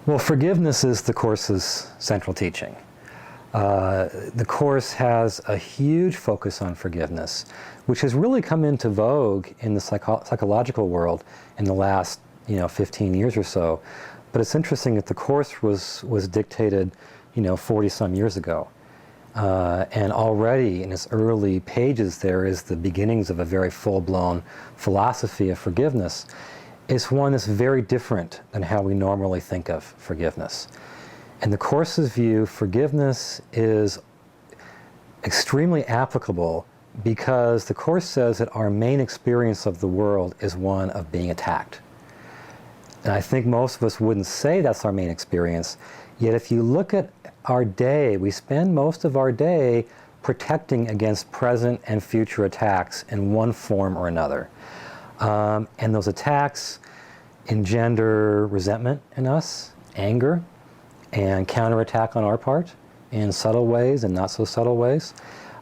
Well, forgiveness is the Course's central teaching. The Course has a huge focus on forgiveness, which has really come into vogue in the psychological world in the last 15 years or so. But it's interesting that the Course was dictated 40 some years ago. And already in its early pages there is the beginnings of a very full-blown philosophy of forgiveness. It's one that's very different than how we normally think of forgiveness. In the Course's view, forgiveness is extremely applicable because the Course says that our main experience of the world is one of being attacked. And I think most of us wouldn't say that's our main experience, yet if you look at our day, we spend most of our day protecting against present and future attacks in one form or another. And those attacks engender resentment in us, anger, and counterattack on our part in subtle ways and not so subtle ways.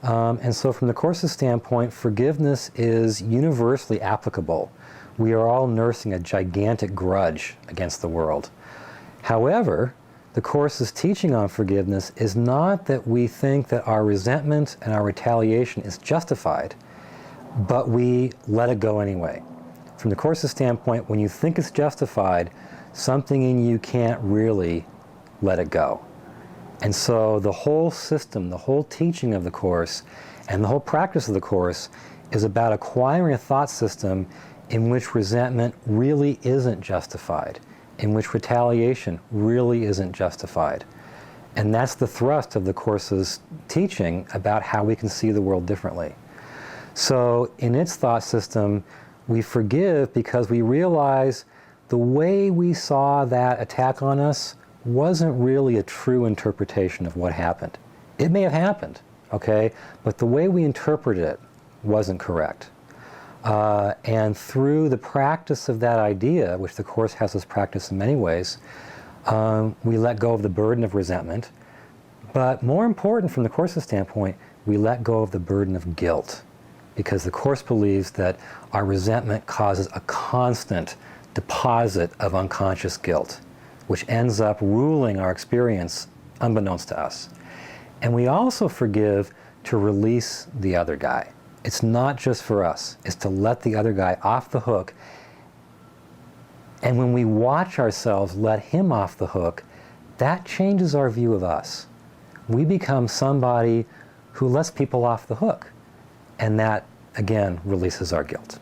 And so from the Course's standpoint, forgiveness is universally applicable. We are all nursing a gigantic grudge against the world. However, the Course's teaching on forgiveness is not that we think that our resentment and our retaliation is justified, but we let it go anyway. From the Course's standpoint, when you think it's justified, something in you can't really let it go. And so the whole system, the whole teaching of the Course, and the whole practice of the Course is about acquiring a thought system in which resentment really isn't justified, in which retaliation really isn't justified. And that's the thrust of the Course's teaching about how we can see the world differently. So in its thought system, we forgive because we realize the way we saw that attack on us wasn't really a true interpretation of what happened. It may have happened, okay, but the way we interpreted it wasn't correct. And through the practice of that idea, which the Course has us practice in many ways, we let go of the burden of resentment. But more important from the Course's standpoint, we let go of the burden of guilt. Because the Course believes that our resentment causes a constant deposit of unconscious guilt, which ends up ruling our experience unbeknownst to us. And we also forgive to release the other guy. It's not just for us, it's to let the other guy off the hook. And when we watch ourselves let him off the hook, that changes our view of us. We become somebody who lets people off the hook. And that, again, releases our guilt.